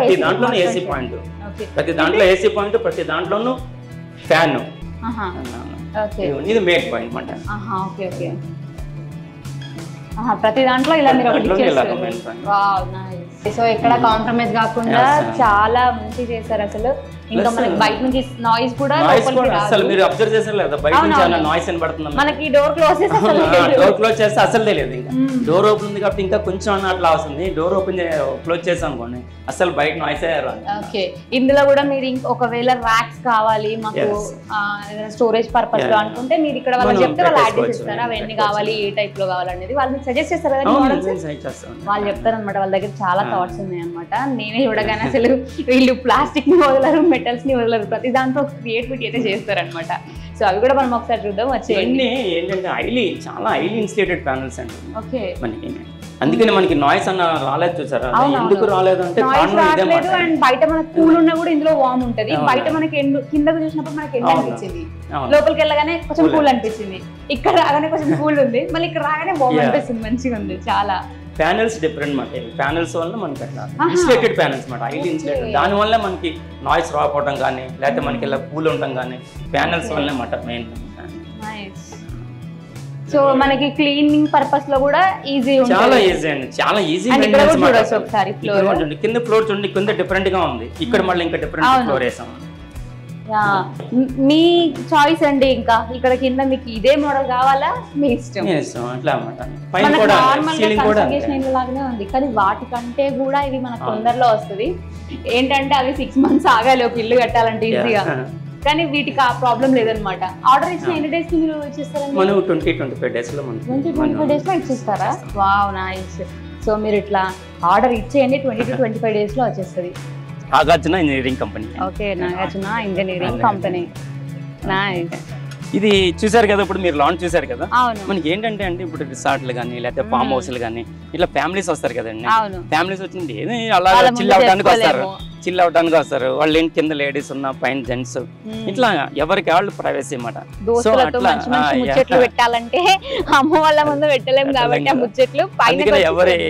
Speaker 2: ఏసీ పాయింట్, ప్రతి దాంట్లో ఏసీ పాయింట్, ప్రతి దాంట్లోనూ ఫ్యాన్. ఇది మెయిన్ పాయింట్ మాట.
Speaker 1: ఓకే ఓకే, ప్రతి దాంట్లో ఇలా మీరు ఒకటి ఇచ్చేస్తారు. Wow, nice. సో ఎక్కడ కాంప్రమైజ్ కాకుండా చాలా మంచి చేశారు అసలు. ఇంకా మనకి బయట నుంచి నాయిస్ కూడా
Speaker 2: అసలు మీరు అబ్జర్వ్ చేశారు లేదా, బయట నుంచి అలా నాయిస్ వినబడుతుంది
Speaker 1: మనకి. డోర్ క్లోజ్
Speaker 2: చేస్తే అసలు తెలియదు. ఇంకా డోర్ ఓపెన్ ఉంది కాబట్టి ఇంకా కొంచెం అట్లా వస్తుంది. డోర్ క్లోజ్ చేసాం అనుకోండి అసలు బయట నాయిస్ అయ్యారు.
Speaker 1: ఓకే, ఇందులో కూడా మీరు ఒకవేళ ర్యాక్స్ కావాలి మాకు స్టోరేజ్ పర్పస్ లో అనుకుంటే మీరు ఇక్కడ వాళ్ళకి చెప్తే వాళ్ళు యాడ్ చేస్తారు. అవన్నీ కావాలి, ఏ టైప్ లో కావాలనేది వాళ్ళు సజెస్ట్ చేస్తారు కదా, వాళ్ళు చెప్తారు అనమాట. వాళ్ళ దగ్గర చాలా థాట్స్ ఉన్నాయి అనమాట. నేనే చూడగానే అసలు వీళ్ళు ప్లాస్టిక్ ని వదలరు, మెటల్స్ ని వదలరు, ప్రతి దాంట్లో క్రియేటివిటీ అయితే చేస్తారనమాట. సో అవి కూడా మనం ఒకసారి చూద్దాం. వచ్చేయండి.
Speaker 2: ఏంటంటే చాలా హైలీ ఇన్సులేటెడ్ ప్యానల్స్ అండి.
Speaker 1: ఓకే,
Speaker 2: మనకి అందుకని మనకి నాయిస్ అన్న రాలేదు. చూసారా ఎందుకు రాలేదు అంటే
Speaker 1: అండ్ బయట మనకు కూల్ ఉన్నా కూడా ఇందులో వామ్ ఉంటది. బయట మనకి కిందకు చూసినప్పుడు మనకి ఎండ అనిపించింది, లోపలికి వెళ్ళగానే కొంచెం కూల్ అనిపించింది, ఇక్కడ రాగానే కొంచెం కూల్ ఉంది, మళ్ళీ ఇక్కడ రాగానే వామ్ అనిపిస్తుంది. మంచిగా ఉంది చాలా.
Speaker 2: ప్యానల్స్ డిఫరెంట్ మాట. ప్యానల్స్ వల్ల మనకి అట్లా ఇన్సులేటెడ్ ప్యానల్స్ మాట, హైలీ ఇన్సులేటెడ్. దాని వల్ల మనకి నాయిస్ రాకపోవడం కానీ లేకపోతే మనకి ఇలా కూల్ ఉండటం కానీ ప్యానల్స్ వల్లనే మాట మెయిన్.
Speaker 1: సో మనకి క్లీనింగ్ పర్పస్ లో కూడా ఈజీ,
Speaker 2: చాలా ఈజీ అండి, చాలా ఈజీ. కింద ఫ్లోర్ చూడండి, కింద డిఫరెంట్ గా ఉంది, ఇక్కడ మళ్ళీ ఇంకా డిఫరెంట్ ఫ్లోర్ వేసాం.
Speaker 1: మీ చాయిస్ అండి. ఇంకా ఇక్కడ కింద మీకు ఇదే మోడల్ కావాలా మీ ఇష్టం.
Speaker 2: అట్లా
Speaker 1: లాగానే ఉంది, కానీ వాటికంటే కూడా ఇది మనకు తొందరలో వస్తుంది. ఏంటంటే అవి 6 months ఆగాలి ఒక ఇల్లు కట్టాలంటే ఈజీగా, కానీ వీటికి ఆ ప్రాబ్లం లేదనమాట. ఆర్డర్ ఇచ్చిన ఎన్ని డేస్ కి మీరు ఇచ్చేస్తారండి?
Speaker 2: మనం 20-25 days లో
Speaker 1: 20-25 days లో ఇచ్చేస్తారా? Wow, nice. సో మీరు ఇట్లా ఆర్డర్ ఇచ్చేయండి, 20-25 days లో వచ్చేస్తుంది.
Speaker 2: Nagarjuna engineering company.
Speaker 1: Okay, Nagarjuna engineering company. Nice.
Speaker 2: ఇది చూసారు కదా, ఇప్పుడు మీరు లాంచ్ చూసారు కదా.
Speaker 1: అవును.
Speaker 2: మనకి ఏంటంటే అండి ఇప్పుడు రిసార్ట్లు కానీ లేకపోతే ఫామ్ హౌస్లు కానీ ఇట్లా ఫ్యామిలీస్ వస్తారు కదండి. ఫ్యామిలీస్ వచ్చింది అలా చిల్ అవడానికి వస్తారు. వాళ్ళు ఏంటి కింద లేడీస్ ఉన్న పైన జెంట్స్, ఇట్లా ఎవరికి వాళ్ళు ప్రైవసీ అన్నమాట. సో అట్లా
Speaker 1: ముచ్చట్లు పెట్టాలంటే అమ్మ వాళ్ళ ముందు పెట్టలేము కాబట్టి ఆ ముచ్చట్లు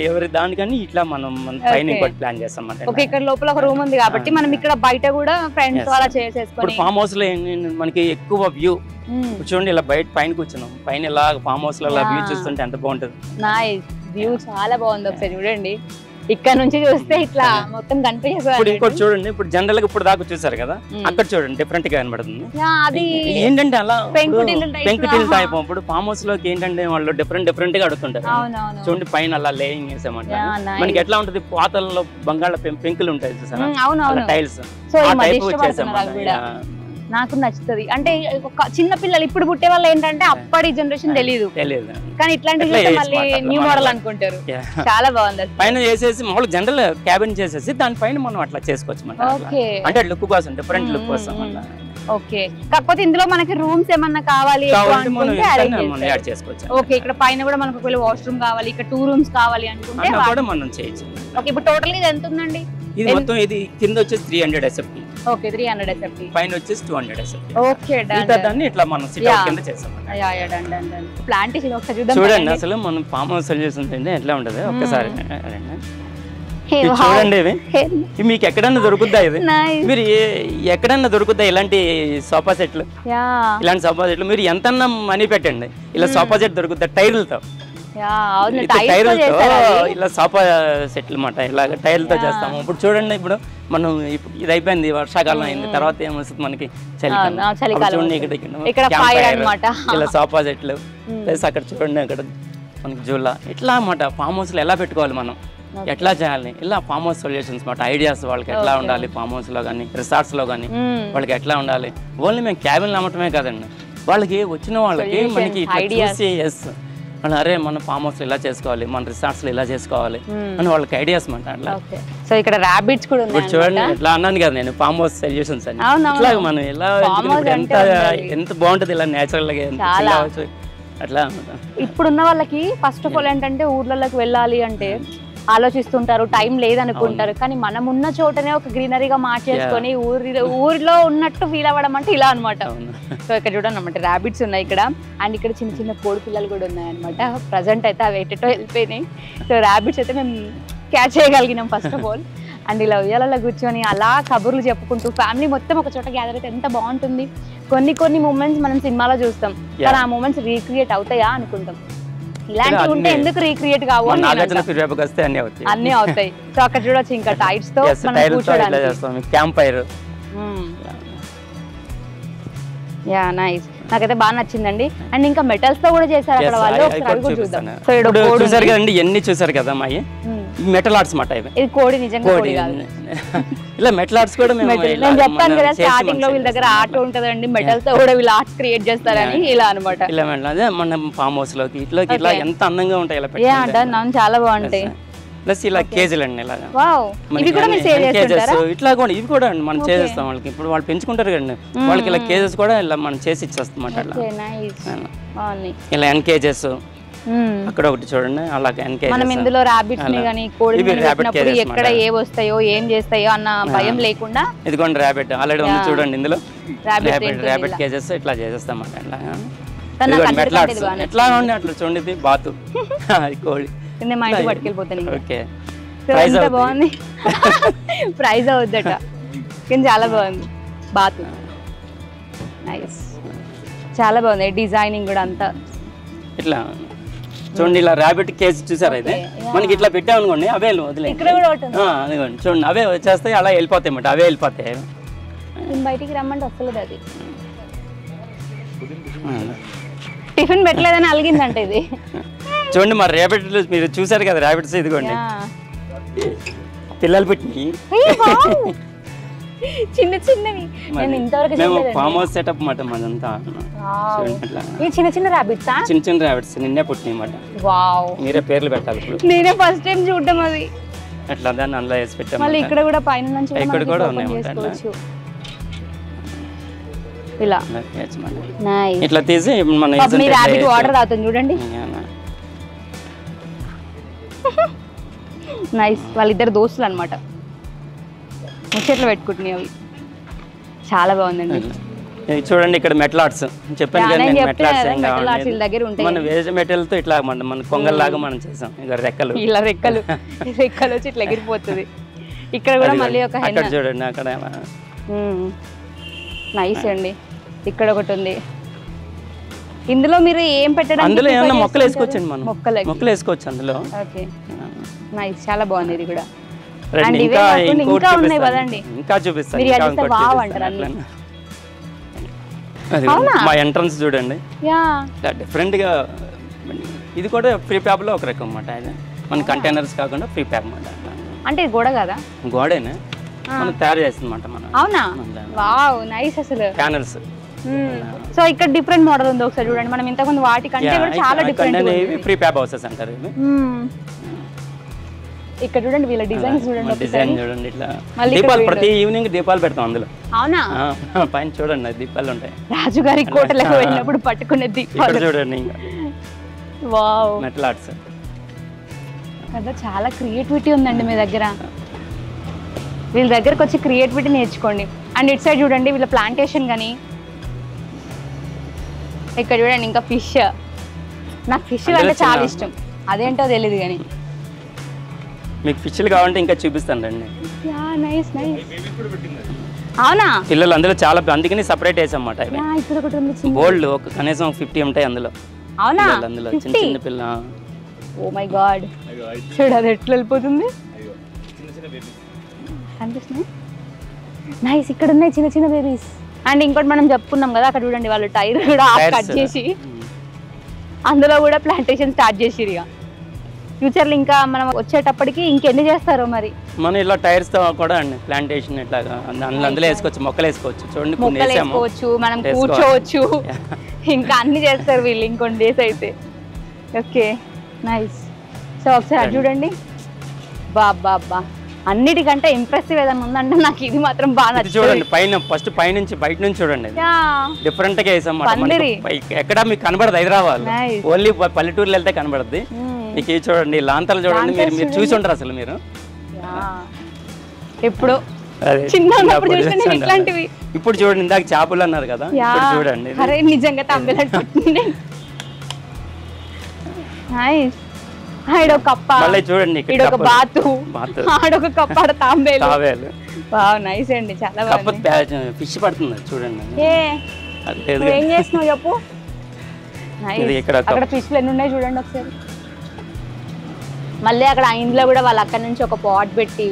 Speaker 2: ఎవరి దానికని ఇట్లా మనం పైన ఇంకోటి ప్లాన్ చేస్తాం అన్నమాట.
Speaker 1: ఓకే, ఇక్కడ లోపల ఒక రూమ్ ఉంది కాబట్టి మనం ఇక్కడ బయట కూడా ఫ్రెండ్స్ అలా చేసేసుకొని.
Speaker 2: ఇప్పుడు ఫామ్ హౌస్ లో మనకి ఎక్కువ వ్యూ చూడండి, ఇలా బయట పైన కూర్చున్నాం, పైన ఇలా ఫామ్ హౌస్ లో వ్యూ చూస్తుంటే ఎంత బాగుంటది.
Speaker 1: నైస్ వ్యూ, చాలా బాగుంది. ఒకసారి చూడండి, ఇక్కడ నుంచి చూస్తే ఇట్లా మొత్తం కనిపిస్తుంది.
Speaker 2: ఇప్పుడు ఇంకోటి చూడండి, ఇప్పుడు జనరల్ గా ఇప్పుడు దాకా చూసారు కదా, అక్కడ చూడండి డిఫరెంట్ గా కనబడుతుంది.
Speaker 1: అది
Speaker 2: ఏంటంటే అలా పెంకుటిల్ టైప్. ఇప్పుడు ఫామ్ హౌస్ లోకి ఏంటంటే వాళ్ళు డిఫరెంట్ గా అడుగుతుంటారు. చూడండి పైన అలా లేయింగ్ చేసామంట. మనకి ఎట్లా ఉంటది, పాతల్లో బంగాళ పెంకులు ఉంటాయి చూసారా, టైల్స్
Speaker 1: నాకు నచ్చుతుంది. అంటే ఒక చిన్న పిల్లలు ఇప్పుడు పుట్టే వాళ్ళు ఏంటంటే అప్పటి జనరేషన్ తెలియదు, కానీ ఇట్లాంటి మళ్ళీ న్యూ మోడల్ అనుకుంటారు. చాలా బాగుంది.
Speaker 2: పైన చేసేసి మామూలు జనరల్ క్యాబిన్ చేసేసి దానిపైన మనం అట్లా చేసుకోవచ్చు అంటే లుక్ కోసం, డిఫరెంట్ లుక్ కోసం.
Speaker 1: ఓకే, కాకపోతే ఇందులో మనకి రూమ్స్ ఏమన్నా కావాలి
Speaker 2: చేసుకోవచ్చు.
Speaker 1: ఓకే, ఇక్కడ పైన కూడా మనకు ఒకవేళ వాష్రూమ్ కావాలి, ఇక్కడ 2 rooms కావాలి అనుకుంటే
Speaker 2: మనం చేయొచ్చు.
Speaker 1: ఓకే, ఇప్పుడు టోటల్ ఇది ఎంత ఉందండి?
Speaker 2: ఇది మొత్తం ఇది కింద వచ్చేసి 300 SFT.
Speaker 1: Okay, 300 SFT.
Speaker 2: పైన వచ్చేసి 200 SFT.
Speaker 1: ఓకే,
Speaker 2: దాన్ని ఇట్లా మనం సిట్ అవుట్ కింద చేస్తాం.
Speaker 1: ప్లాంటేషన్ ఒకసారి చూద్దాం.
Speaker 2: చూడండి అసలు మనం ఫామ్ హౌస్ సజెషన్స్ అంటే ఎట్లా ఉంటది ఒక్కసారి. ఇది చూడండి, ఇవి మీకు ఎక్కడన్నా దొరుకుద్దా? ఇది మీరు ఎక్కడన్నా దొరుకుద్దా ఇలాంటి సోఫా సెట్లు? ఇలాంటి సోఫా సెట్లు మీరు ఎంతన్నా మనీ పెట్టండి, ఇలా సోఫా సెట్ దొరుకుద్దా టైర్లతో. టైర్లతో ఇలా సోఫా సెట్లు అన్నమాట, ఇలాగ టైర్లతో చేస్తాము. ఇప్పుడు చూడండి, ఇప్పుడు మనం ఇది అయిపోయింది, వర్షాకాలం అయింది, తర్వాత ఏమొస్తుంది మనకి చలికాలం. చూడండి ఇక్కడ ఇలా సోఫా సెట్లు ప్లస్ అక్కడ చూడండి, అక్కడ మనకి జూలా ఇట్లా అన్నమాట. ఫామ్ హౌస్లో ఎలా పెట్టుకోవాలి మనం, ఎట్లా చేయాలి, ఇలా ఫామ్ హౌస్ సొల్యూషన్స్ మాట, ఐడియాస్ వాళ్ళకి ఎట్లా ఉండాలి ఫామ్ హౌస్లో కానీ రిసార్ట్స్లో కానీ వాళ్ళకి ఎట్లా ఉండాలి. ఓన్లీ మేము క్యాబిన్లు అమ్మటమే కాదండి, వాళ్ళకి వచ్చిన వాళ్ళకి మనకి ఇట్లా చూసి ఎస్ అని అరే మన ఫామ్ హౌస్లో ఇలా చేసుకోవాలి, మన రిసార్ట్స్లో ఇలా చేసుకోవాలి అని వాళ్ళకి ఐడియాస్ మాట. అట్లా
Speaker 1: సో ఇక్కడ రాబిట్స్ కూడా ఉన్నాయి
Speaker 2: చూడండి, ఇట్లా అన్నాను కదా నేను ఫామ్ హౌస్ సొల్యూషన్స్ అని. ఇట్లా మనం ఎలా ఎంత బాగుంటుంది ఇలా నేచురల్గా అట్లా.
Speaker 1: ఇప్పుడున్న వాళ్ళకి ఫస్ట్ ఆఫ్ ఆల్ ఏంటంటే ఊర్లలోకి వెళ్ళాలి అంటే ఆలోచిస్తుంటారు, టైం లేదనుకుంటారు. కానీ మనం ఉన్న చోటనే ఒక గ్రీనరీగా మార్చేసుకొని ఊరిలో ఉన్నట్టు ఫీల్ అవ్వడం అంటే ఇలా అనమాట. సో ఇక్కడ చూడండి అనమాట ర్యాబిట్స్ ఉన్నాయి ఇక్కడ, అండ్ ఇక్కడ చిన్న చిన్న కోడి పిల్లలు కూడా ఉన్నాయి అనమాట. ప్రజెంట్ అయితే అవి ఎటో వెళ్ళిపోయినాయి. సో ర్యాబిట్స్ అయితే మేము క్యాచ్ చేయగలిగినాం ఫస్ట్ ఆఫ్ ఆల్. అండ్ ఇలా ఉయ్యాలలో కూర్చొని అలా కబుర్లు చెప్పుకుంటూ ఫ్యామిలీ మొత్తం ఒక చోట గ్యాదర్ అయితే ఎంత బాగుంటుంది. కొన్ని మూమెంట్స్ మనం సినిమాలో చూస్తాం, కానీ ఆ మూమెంట్స్ రీక్రియేట్ అవుతాయా అనుకుంటాం. ఇలాంటివి ఉంటే ఎందుకు రీక్రియేట్ కావు, అన్ని అవుతాయి. సో అక్కడ చూడొచ్చు ఇంకా టైర్స్ తో
Speaker 2: క్యాంప్ ఫైర్.
Speaker 1: యా నైస్, నాకైతే బాగా నచ్చిందండి. అండ్ ఇంకా మెటల్స్ తో కూడా చేశారు అక్కడ వాళ్ళు, ఒకసారి కూడా చూద్దాం. సో
Speaker 2: చూసారు కదండి, ఎన్ని చూసారు కదా అమ్మాయి, మెటల్ ఆర్ట్స్ మాట.
Speaker 1: ఇది కోడి నిజంగా కోడి కాదు,
Speaker 2: ఇలా మెటల్ ఆర్ట్స్ కూడా
Speaker 1: నేను చెప్తాను కదా స్టార్టింగ్ లో వీళ్ళ దగ్గర ఆర్ట్ ఉంటదండి, మెటల్ తో కూడా వీళ్ళు ఆర్ట్స్ క్రియేట్ చేస్తారని ఇలా అనమాట.
Speaker 2: ఇలా అదే మన ఫామ్ హౌస్ లోకి ఇట్లా ఇలా ఎంత అందంగా ఉంటాయి ఇలా పెట్టి,
Speaker 1: చాలా బాగుంటాయి.
Speaker 2: ప్లస్ ఇలా కేజీలు అండి, ఇలా ఇట్లా కూడా ఇవి కూడా మనం చేసేస్తాం వాళ్ళకి. ఇప్పుడు వాళ్ళు పెంచుకుంటారు కదండి, వాళ్ళకి ఇలా కేజెస్ కూడా ఇలా మనం చేసి ఇచ్చేస్తాం అట్లా. ఇలా ఎన్ కేజెస్ అక్కడ ఒకటి చూడండి, అలా
Speaker 1: మనం ఇందులో రాబిట్స్ ని గాని కోడి పెట్టినప్పుడు ఎక్కడ ఏ వస్తాయో ఏం చేస్తాయో అన్న భయం లేకుండా.
Speaker 2: ఇదిగోండి రాబిట్ ఆల్రెడీ ఉంది చూడండి, ఇందులో రాబిట్ కేజెస్ ఇట్లా చేసేస్తాం అట్లా. ఎట్లా ఉండి అట్లా చూడండి, బాతు కోడి
Speaker 1: మా ఇంటికి పట్టుకెళ్ళిపోతాను.
Speaker 2: ఓకే,
Speaker 1: బాగుంది, ప్రైజ్ అవుద్దట, కానీ చాలా బాగుంది బాతు. నైస్, చాలా బాగుంది డిజైనింగ్ కూడా అంతా.
Speaker 2: ఇట్లా చూడండి, ఇలా రాబిట్ కేజ్ చూసారు అయితే మనకి ఇట్లా పెట్టామనుకోండి, అవే వదిలేదు అదిగోండి చూడండి, అవే వచ్చేస్తాయి, అలా వెళ్ళిపోతాయి అన్నమాట, అవే వెళ్ళిపోతాయి.
Speaker 1: బయటికి రమ్మంటే వస్తలేదు, అది టిఫిన్ పెట్టలేదని అలిగిందంటే ఇది.
Speaker 2: చూడండి మా ర్యాబిట్ మీరు చూసారు కదా, ర్యాబిట్స్ ఇదిగోండి పిల్లలు పెట్టినవి
Speaker 1: చిన్న చిన్నవి. నేను ఇంతవరకు
Speaker 2: మేము ఫామ్ హౌస్ సెటప్ మాట మాదంతా.
Speaker 1: చిన్న చిన్న రాబిట్స్,
Speaker 2: చిన్న చిన్న రాబిట్స్ నిన్నే పుట్టినాయి మాట.
Speaker 1: వావ్,
Speaker 2: మీరే పేర్లు పెట్టాలి. ఇప్పుడు
Speaker 1: నేనే ఫస్ట్ టైం చూడడం అది.
Speaker 2: అట్లా దాన్ని అందులో వేసి పెట్టాము.
Speaker 1: మళ్ళీ ఇక్కడ కూడా పైన నుంచి
Speaker 2: ఇక్కడ కూడా ఉన్నాయి
Speaker 1: ఇలా
Speaker 2: ఇట్లా తీసి మన
Speaker 1: రాబిట్ వాటర్ తాగుతుంది చూడండి. నైస్, వాళ్ళిద్దరు దోస్తులు అనమాట, ముచ్చట్లు పెట్టుకుంటున్నాయి అవి. చాలా బాగుందండి.
Speaker 2: చూడండి ఇక్కడ మెటల్ ఆర్ట్స్ చెప్పాను కదా,
Speaker 1: మన
Speaker 2: వేరే మెటల్ తో ఇట్లా మన కొంగల్లాగా మనం చేసాం. ఇక రెక్కలు,
Speaker 1: ఇలా రెక్కలు వచ్చి ఇట్లా ఎగిరిపోతుంది. ఇక్కడ కూడా మళ్ళీ ఒక
Speaker 2: అక్కడ చూడండి, అక్కడ
Speaker 1: నైస్ అండి. ఇక్కడ ఒకటి ఉంది. ఇందులో మీరు ఏం పెట్టడం,
Speaker 2: అందులో ఏమన్నా మొక్కలు వేసుకోవచ్చండి, మనం మొక్కలు వేసుకోవచ్చు అందులో.
Speaker 1: ఓకే నైస్, చాలా బాగుంది ఇది కూడా.
Speaker 2: ఇంకా చూపిస్తాను, మా ఎంట్రన్స్ చూడండి డిఫరెంట్ గా. ఇది కూడా ఫ్రీ ప్యాప్ లో ఒక రకం అన్నమాట, మన కంటైనర్స్ కాకుండా ఫ్రీ ప్యాప్ అన్నమాట.
Speaker 1: అంటే ఇది గోడ కదా,
Speaker 2: గోడేనే మనం తయారు చేస్తుందన్నమాట మనం.
Speaker 1: అవునా, వావ్ నైస్ అసలు ప్యానెల్స్. సో ఇక్కడ డిఫరెంట్ మోడల్ ఉంది, ఒకసారి చూడండి. మనం ఇంతకుముందు వాటికంటే కూడా చాలా డిఫరెంట్.
Speaker 2: ఫ్రీ ప్యాప్ హౌసెస్ అంటారు ఇవి.
Speaker 1: ఇక్కడ చూడండి వీళ్ళ డిజైన్స్ చూడండి,
Speaker 2: డిజైన్ చూడండి. ఇట్లా దీపాలు ప్రతి ఈవినింగ్ దీపాలు పెడతాం అందులో.
Speaker 1: అవునా,
Speaker 2: పైన చూడండి దీపాలు ఉంటాయి.
Speaker 1: రాజుగారి కోటలకు వెళ్ళినప్పుడు పట్టుకునే దీపాలు
Speaker 2: చూడండి.
Speaker 1: వావ్,
Speaker 2: మెటల్ ఆర్ట్స్
Speaker 1: కదా, చాలా క్రియేటివిటీ ఉందండి మీ దగ్గర. వీళ్ళ దగ్గరకు వచ్చి క్రియేటివిటీ నేర్చుకోండి. అండ్ ఇట్ సైడ్ చూడండి వీళ్ళ ప్లాంటేషన్ కానీ. ఇక్కడ చూడండి ఇంకా ఫిష్. నాకు ఫిష్ అంటే చాలా ఇష్టం, అదేంటో తెలియదు కానీ
Speaker 2: మీకు ఫిష్లు కావాలంటే ఇంకా చూపిస్తాను రండి.
Speaker 1: Nice nice. అవునా?
Speaker 2: పిల్లలు అందులో చాలా, అందుకని సపరేట్ వేసాం అన్నమాట.
Speaker 1: ఇక్కడ ఒకటి ఉంది
Speaker 2: బోల్డ్, ఒక కనీసం 50 ఉంటాయి అందులో.
Speaker 1: అవునా?
Speaker 2: అందులో చిన్న చిన్న పిల్ల.
Speaker 1: ఓ మై గాడ్, చూడు అది ఎట్లా వెళ్ళిపోతుంది. కనిపిస్తున్నాయి. నైస్, ఇక్కడ ఉన్నాయి చిన్న చిన్న బేబీస్. అండ్ ఇంకోటి మనం చెప్పుకున్నాం కదా, అక్కడ చూడండి వాళ్ళు టైర్ కూడా కట్ చేసి అందులో కూడా ప్లాంటేషన్ స్టార్ట్ చేసిరు. ఇక ఫ్యూచర్లో ఇంకా మనం వచ్చేటప్పటికి ఇంకెన్ని చేస్తారో మరి. మనం
Speaker 2: ఇలా టైర్స్ తో కూడా అండి ప్లాంటేషన్ ఇట్లాగా అందులో వేసుకోవచ్చు, మొక్కలు వేసుకోవచ్చు. చూడండి
Speaker 1: మొక్కలు వేసుకోవచ్చు, మనం కూర్చోవచ్చు, ఇంకా అన్ని చేస్తారు వీళ్ళు ఇంకొన్ని డేస్ అయితే. Okay nice. సో ఒకసారి అది చూడండి. బాబా, అన్నిటికంటే ఇంప్రెసివ్ ఏదైనా ఉందంటే నాకు ఇది మాత్రం బాగా నచ్చింది.
Speaker 2: చూడండి పైన, ఫస్ట్ పైనుంచి బయట నుంచి చూడండి, డిఫరెంట్ గా వేసాం. ఎక్కడ మీకు కనబడదు హైదరాబాద్, ఓన్లీ పల్లెటూరులో వెళ్తే కనబడుద్ది మీకు. ఇది చూడండి, లాంతలు చూడండి, మీరు చూసి ఉంటారు అసలు. మీరు
Speaker 1: ఎప్పుడు చిన్నప్పుడు ఇట్లాంటివి,
Speaker 2: ఇప్పుడు చూడండి. ఇందాక చేపలు అన్నారు కదా, ఇప్పుడు చూడండి.
Speaker 1: అరే నిజంగా తమ్మినట్టు. నైస్. ఆడొక కప్ప,
Speaker 2: చూడండి
Speaker 1: ఇడొక బాతు, ఆడొక కప్ప, ఆడ తాంబేలు. వావ్ నైస్ అండి, చాలా బాగుంది.
Speaker 2: ఫిష్ పడుతుంది చూడండి.
Speaker 1: ఏం చేస్తున్నావు చెప్పు. అక్కడ ఫిష్లు ఎన్ని ఉన్నాయి చూడండి ఒకసారి. మళ్ళీ అక్కడ ఇంట్లో కూడా వాళ్ళు అక్కడ నుంచి ఒక పాట్ పెట్టి,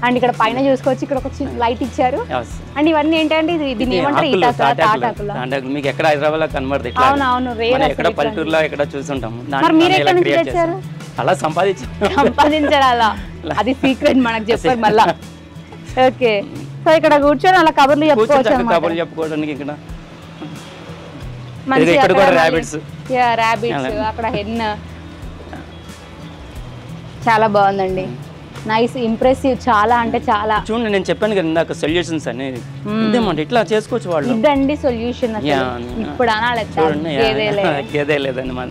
Speaker 1: అండ్ ఇక్కడ పైన చూసుకోవచ్చు, ఇక్కడ ఒక లైట్ ఇచ్చారు. అండ్ ఇవన్నీ ఏంటంటే దీన్ని ఏమంటారు,
Speaker 2: తాటాకులు. మీకు ఎక్కడ హైదరాబాద్ లో కనబడదు.
Speaker 1: అవునవును,
Speaker 2: ఎక్కడ పల్లెటూరులో ఎక్కడ చూసుంటాము.
Speaker 1: మీరు ఎక్కడ నుంచి తెచ్చారు?
Speaker 2: అలా
Speaker 1: సంపాదించారు అలా, అది సీక్రెట్ మనకు చెప్పారు మళ్ళా. ఓకే, సో ఇక్కడ కూర్చొని అలా కబుర్లు
Speaker 2: చెప్పుకోవడానికి. ఇక్కడ
Speaker 1: ర్యాబిట్స్, అక్కడ హెన్. చాలా బాగుందండి, నైస్, ఇంప్రెసివ్, చాలా అంటే చాలా.
Speaker 2: చూడండి నేను చెప్పాను కదా ఇందాక సొల్యూషన్స్ అనేది ఇట్లా చేసుకోవచ్చు వాళ్ళు.
Speaker 1: ఇదండి సొల్యూషన్. ఇప్పుడు
Speaker 2: గేదే లేదండి మన.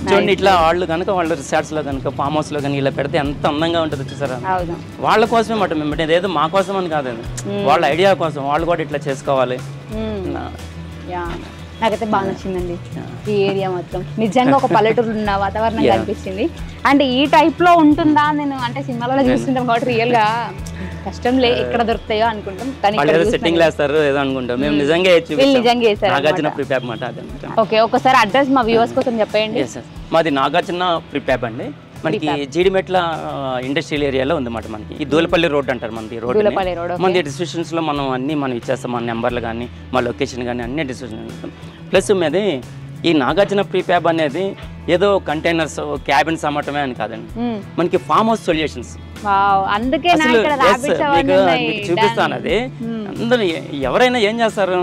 Speaker 2: చూడండి ఇట్లా వాళ్ళు కనుక వాళ్ళ రిసార్ట్స్ లో కనుక ఫామ్ హౌస్ లో కనుక ఇలా పెడితే ఎంత అందంగా ఉంటుంది చూసారా. వాళ్ళ కోసమే మాట మేము పెట్టేది, ఏదో మా కోసం అని కాదండి, వాళ్ళ ఐడియా కోసం. వాళ్ళు కూడా ఇట్లా చేసుకోవాలి.
Speaker 1: నాకైతే బాగా నచ్చిందండి ఈ ఏరియా మొత్తం. నిజంగా ఒక పల్లెటూరు ఉన్న వాతావరణం కనిపించింది. అండ్ ఈ టైప్ లో ఉంటుందా, నేను అంటే సినిమాలలో చూస్తుంటాం కాబట్టి రియల్ గా కష్టం లే, ఎక్కడ దొరుకుతాయో అనుకుంటాం. ఓకే, ఒకసారి అడ్రస్ మా వ్యూవర్స్ కోసం చెప్పండి.
Speaker 2: మాది నాగార్జున ప్రిప్యాబ్ అండి. మనకి జీడిమెట్ల ఇండస్ట్రియల్ ఏరియాలో ఉందన్నమాట. మనకి ఈ దూలపల్లి రోడ్ అంటారు మనది రోడ్. మన డిస్క్రిప్షన్స్ లో మనం అన్ని మనం ఇచ్చేస్తాం, మన నెంబర్లు కానీ మా లొకేషన్ కానీ అన్ని డిస్క్రిప్షన్. ప్లస్ మీది ఈ నాగార్జున ప్రీప్యాబ్ అనేది ఏదో కంటైనర్స్ క్యాబిన్స్ అమ్మటమే అని కాదండి, మనకి ఫామ్ హౌస్ సొల్యూషన్స్. చూపిస్తాను అది. అందరూ ఎవరైనా ఏం చేస్తారు,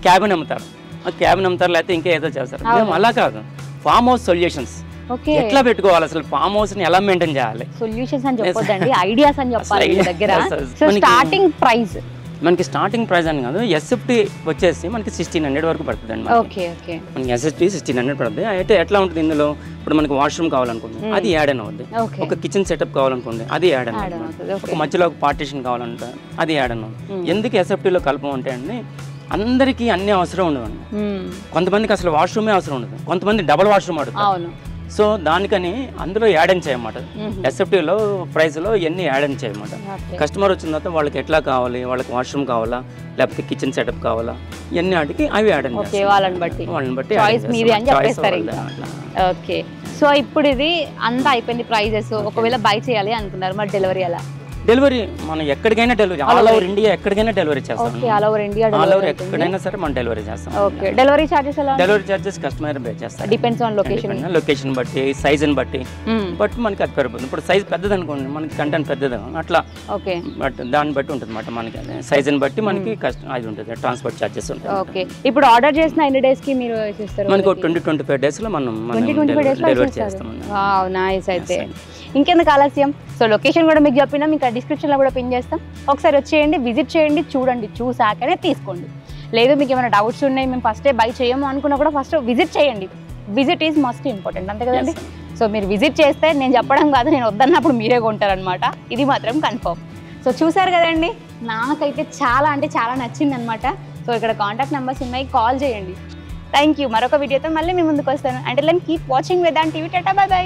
Speaker 2: క్యాబిన్ అమ్ముతారు, ఆ క్యాబిన్ అమ్ముతారు, లేకపోతే ఇంకా ఏదో చేస్తారు. మేము అలా కాదు, ఫామ్ హౌస్ సొల్యూషన్స్. ఎట్లా పెట్టుకోవాలి, అసలు ఫామ్ హౌస్ ని ఎలా మెయింటైన్ చేయాలి,
Speaker 1: సొల్యూషన్స్ అని చెప్పొద్దండి, ఐడియాస్ అని చెప్పాలి మీ దగ్గర. స్టార్టింగ్ ప్రైస్
Speaker 2: మనకి స్టార్టింగ్ ప్రైస్ అని కాదు, ఎస్ఎఫ్టీ వచ్చేసి మనకి 1600 వరకు పడుతుంది అండి. మనకి ఎస్ఎఫ్టీ 1600 పడుతుంది. అయితే ఎట్లా ఉంటుంది ఇందులో, ఇప్పుడు మనకి వాష్రూమ్ కావాలనుకోండి అది యాడ్ అని అవుతుంది, ఒక కిచెన్ సెటప్ కావాలనుకోండి అది యాడ్ అని అవుతుంది, ఒక మధ్యలో ఒక పార్టీషన్ కావాలంటే అది యాడ్ అని అవుతుంది. ఎందుకు ఎస్ఎఫ్టీలో కలపమంటే అండి, అందరికీ అన్ని అవసరం ఉండవండి. కొంతమందికి అసలు వాష్రూమే అవసరం ఉండదు, కొంతమంది డబుల్ వాష్రూమ్ అడుగుతారు. సో దానికని అందులో యాడ్ అని చేయమాట, ఎస్ఎఫ్టీలో ప్రైస్లో ఇవన్నీ యాడ్ అని చేయమాట. కస్టమర్ వచ్చిన తర్వాత వాళ్ళకి ఎట్లా కావాలి, వాళ్ళకి వాష్రూమ్ కావాలా లేకపోతే కిచెన్ సెటప్ కావాలా, ఇవన్నీ ఆడికి అవి యాడ్ అని
Speaker 1: వాళ్ళని బట్టి ఓకే. సో ఇప్పుడు ఇది అంతా అయిపోయింది ప్రైజెస్. ఒకవేళ బై చేయాలి అనుకున్నారు, మరి డెలివరీ ఎలా?
Speaker 2: డెలివరీ మనం ఎక్కడికైనా డెలివరీ, ఆల్ ఓవర్ ఇండియా ఎక్కడికైనా డెలివరీ చేస్తాం.
Speaker 1: All over India,
Speaker 2: all over ఎక్కడైనా సరే మనం డెలివరీ చేస్తాం.
Speaker 1: ఓకే, డెలివరీ చార్జెస్ ఎలా?
Speaker 2: డెలివరీ చార్జెస్ కస్టమర్ పే చేస్తారు,
Speaker 1: డిపెండ్స్ ఆన్ లొకేషన్.
Speaker 2: లొకేషన్ బట్టి, సైజ్ ని బట్టి బట్ మనకి అది పెరుగుతుంది. ఇప్పుడు సైజ్ పెద్దది అనుకోండి, మనకి కంటెంట్ పెద్దది అట్లా.
Speaker 1: ఓకే,
Speaker 2: బట్ దాన్ని బట్టి ఉంటుంది అన్నమాట, మనకి సైజ్ ని బట్టి మనకి అది ఉంటుంది, ట్రాన్స్పోర్ట్ చార్జెస్ ఉంటాయి.
Speaker 1: ఓకే, ఇప్పుడు ఆర్డర్ చేసిన ఎన్ని డేస్ కి మీరు చేస్తారు?
Speaker 2: మనకి 20-25 డేస్ లో మనం డెలివరీ చేస్తాం.
Speaker 1: Wow nice. అయితే ఇంకెందుకు ఆలస్యం, సో లొకేషన్ కూడా మీకు చెప్పినా, మీకు డిస్క్రిప్షన్లో కూడా పిన్ చేస్తాం. ఒకసారి వచ్చేయండి, విజిట్ చేయండి, చూడండి, చూసాకనే తీసుకోండి. లేదు మీకు ఏమైనా డౌట్స్ ఉన్నాయి, మేము ఫస్టే బై చేయము అనుకున్నా కూడా ఫస్ట్ విజిట్ చేయండి. విజిట్ ఈజ్ మస్ట్ ఇంపార్టెంట్, అంతే కదండి. సో మీరు విజిట్ చేస్తే నేను చెప్పడం కాదు, నేను వద్దన్నప్పుడు మీరే కొంటారనమాట, ఇది మాత్రం కన్ఫర్మ్. సో చూసారు కదండి, నాకైతే చాలా అంటే చాలా నచ్చింది అనమాట. సో ఇక్కడ కాంటాక్ట్ నెంబర్స్ ఉన్నాయి, కాల్ చేయండి. Thank you. మరొక వీడియోతో మళ్ళీ మీ ముందుకు వస్తాను. అంటే keep watching Vedant TV. Tata, by by.